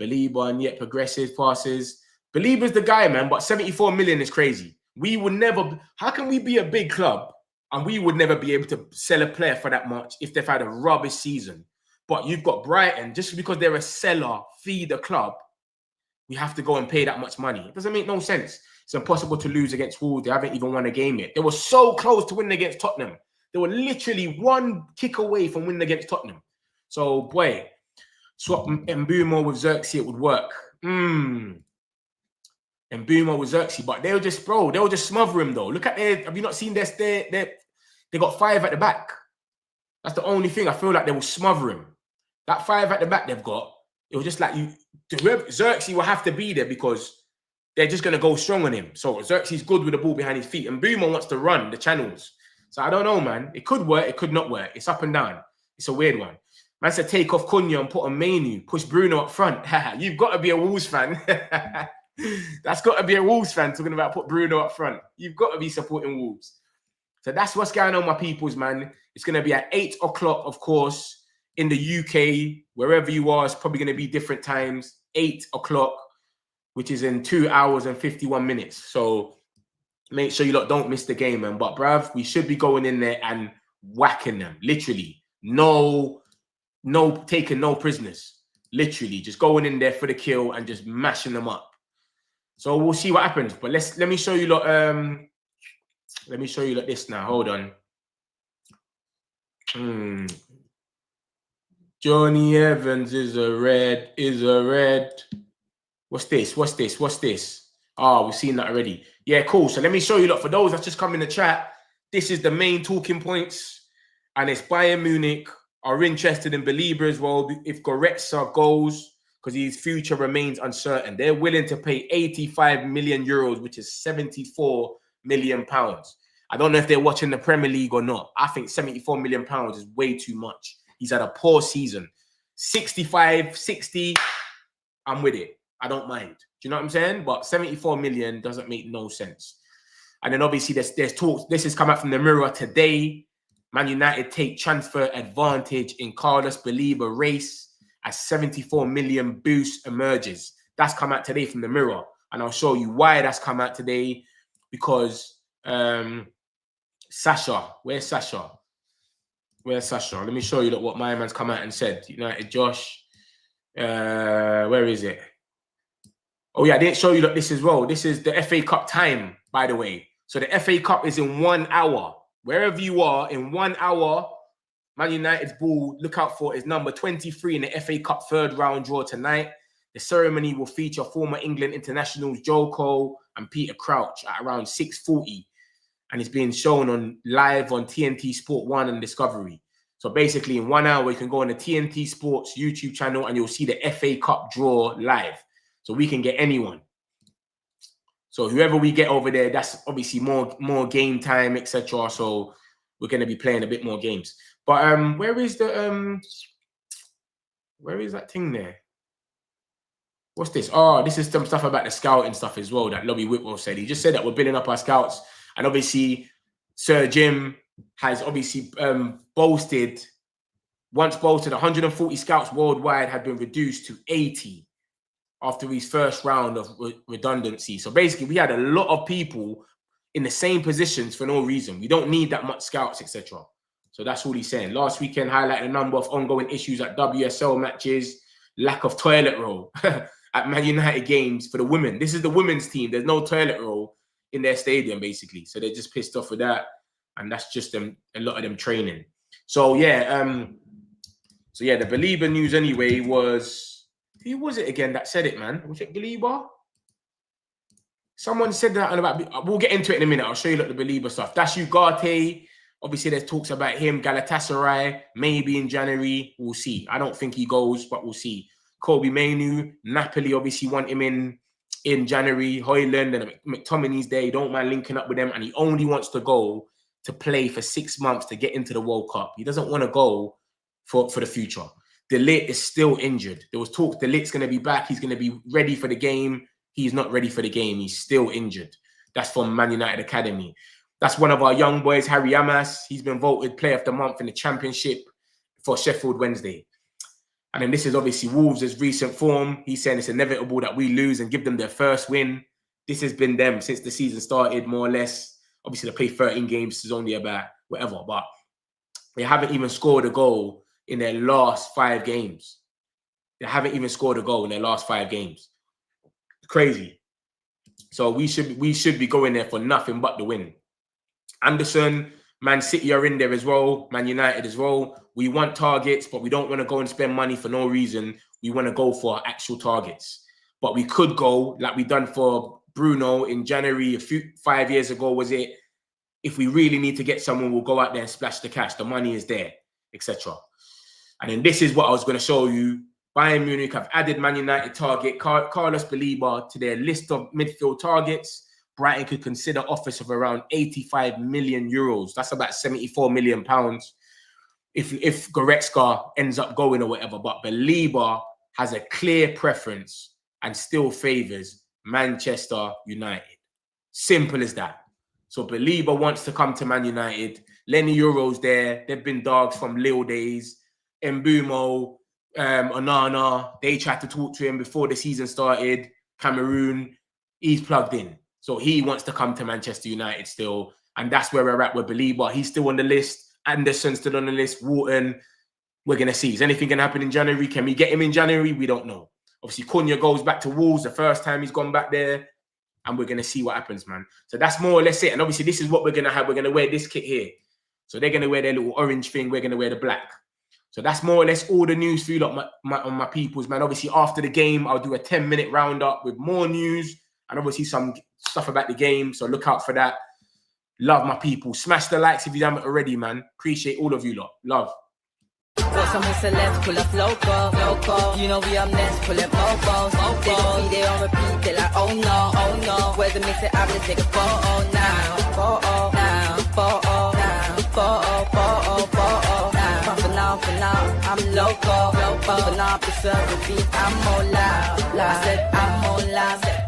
Baleba and yet progressive passes. Baleba's the guy, man, but 74 million is crazy. We would never... How can we be a big club and we would never be able to sell a player for that much if they've had a rubbish season? But you've got Brighton, just because they're a seller, feed a club, we have to go and pay that much money. It doesn't make no sense. It's impossible to lose against Wolves. They haven't even won a game yet. They were so close to winning against Tottenham. They were literally one kick away from winning against Tottenham. So, boy, swap Mbeumo with Xerxes, it would work. Mbeumo with Xerxes, but they'll just smother him, though. Look at have you not seen this? They got 5 at the back. That's the only thing. I feel like they will smother him. That 5 at the back they've got, it was just like Xerxes will have to be there because they're just going to go strong on him. So Xerxes good with the ball behind his feet. And Mbeumo wants to run the channels. So I don't know, man. It could work. It could not work. It's up and down. It's a weird one. Man said take off Cunha and put on Mainu. Push Bruno up front. You've got to be a Wolves fan. That's got to be a Wolves fan talking about put Bruno up front. You've got to be supporting Wolves. So that's what's going on, my peoples, man. It's going to be at 8 o'clock, of course, in the UK. Wherever you are, it's probably going to be different times. 8 o'clock, which is in 2 hours and 51 minutes. So make sure you lot don't miss the game, man. But, bruv, we should be going in there and whacking them. Literally. No taking no prisoners. Literally. Just going in there for the kill and just mashing them up. So we'll see what happens. But let me show you lot. Let me show you like this now. Hold on. Johnny Evans is a red. What's this? Oh, we've seen that already. Yeah, cool. So let me show you lot. For those that just come in the chat, this is the main talking points. And it's Bayern Munich are interested in Baleba as well. If Goretzka goes, because his future remains uncertain, they're willing to pay 85 million euros, which is 74 million pounds. I don't know if they're watching the Premier League or not. I think 74 million pounds is way too much. He's had a poor season. 65, 60, I'm with it. I don't mind. Do you know what I'm saying? But 74 million doesn't make no sense. And then obviously there's talks. This has come out from the Mirror today. Man United take transfer advantage in Carlos Baleba race as 74 million boost emerges. That's come out today from the Mirror. And I'll show you why that's come out today. Because Sasha, where's Sasha? Let me show you what my man's come out and said. United Josh, where is it? Oh yeah, I didn't show you this as well. This is the FA Cup time, by the way. So the FA Cup is in 1 hour. Wherever you are, in 1 hour, Man United's ball, look out for, is number 23 in the FA Cup third round draw tonight. The ceremony will feature former England internationals Joe Cole and Peter Crouch at around 6:40. And it's being shown live on TNT Sport 1 and Discovery. So basically, in 1 hour, you can go on the TNT Sports YouTube channel and you'll see the FA Cup draw live. So we can get anyone. So whoever we get over there, that's obviously more game time, etc. So we're going to be playing a bit more games. But where is that thing there? What's this? Oh, this is some stuff about the scouting stuff as well that Lobby Whitwell said. He just said that we're building up our scouts. And obviously, Sir Jim has obviously boasted 140 scouts worldwide had been reduced to 80 after his first round of redundancy. So basically, we had a lot of people in the same positions for no reason. We don't need that much scouts, etc. So that's all he's saying. Last weekend highlighted a number of ongoing issues at WSL matches, lack of toilet roll at Man United games for the women. This is the women's team. There's no toilet roll in their stadium, basically. So they're just pissed off with that. And that's just them, a lot of them training. So yeah, the Baleba news anyway was, who was it again that said it, man? Was it Baleba? Someone said that about, we'll get into it in a minute. I'll show you the Baleba stuff. That's Ugarte. Obviously, there's talks about him. Galatasaray, maybe in January. We'll see. I don't think he goes, but we'll see. Kobe Mainu, Napoli obviously want him in January. Hoyland and McTominay's there. He don't mind linking up with them. And he only wants to go to play for 6 months to get into the World Cup. He doesn't want to go for the future. De Ligt is still injured. There was talk De Ligt's going to be back. He's going to be ready for the game. He's not ready for the game. He's still injured. That's from Man United Academy. That's one of our young boys, Harry Amas. He's been voted Player of the Month in the Championship for Sheffield Wednesday. And then this is obviously Wolves' recent form. He's saying it's inevitable that we lose and give them their first win. This has been them since the season started, more or less. Obviously, they play 13 games. This is only about whatever. But they haven't even scored a goal in their last 5 games. They haven't even scored a goal in their last 5 games. Crazy. So we should be going there for nothing but the win. Anderson, Man City are in there as well. Man United as well. We want targets, but we don't want to go and spend money for no reason. We want to go for actual targets. But we could go like we done for Bruno in January 5 years ago, was it? If we really need to get someone, we'll go out there and splash the cash. The money is there, etc. And then this is what I was going to show you. Bayern Munich have added Man United target Carlos Baleba to their list of midfield targets. Brighton could consider offers of around 85 million euros. That's about 74 million pounds if Goretzka ends up going or whatever. But Baleba has a clear preference and still favours Manchester United. Simple as that. So Baleba wants to come to Man United. Lenny Euro's there. They've been dogs from Lille days. Mbumo, Onana, they tried to talk to him before the season started. Cameroon, he's plugged in. So he wants to come to Manchester United still. And that's where we're at with Baleba. He's still on the list. Anderson's still on the list. Wharton, we're going to see. Is anything going to happen in January? Can we get him in January? We don't know. Obviously, Cunha goes back to Wolves the first time he's gone back there. And we're going to see what happens, man. So that's more or less it. And obviously, this is what we're going to have. We're going to wear this kit here. So they're going to wear their little orange thing. We're going to wear the black. So that's more or less all the news for you lot, on my peoples, man. Obviously, after the game, I'll do a 10-minute roundup with more news and obviously some stuff about the game. So look out for that. Love my people. Smash the likes if you haven't already, man. Appreciate all of you lot. Love. Got some celebs, pull up loco. You know we up next, pull up mofos. They gon' be there on repeat, they like, oh no. Where's the mix it up, let's take a photo now. For now, I'm loco. For now, preserve the beat, I'm more loud. I said I'm more loud.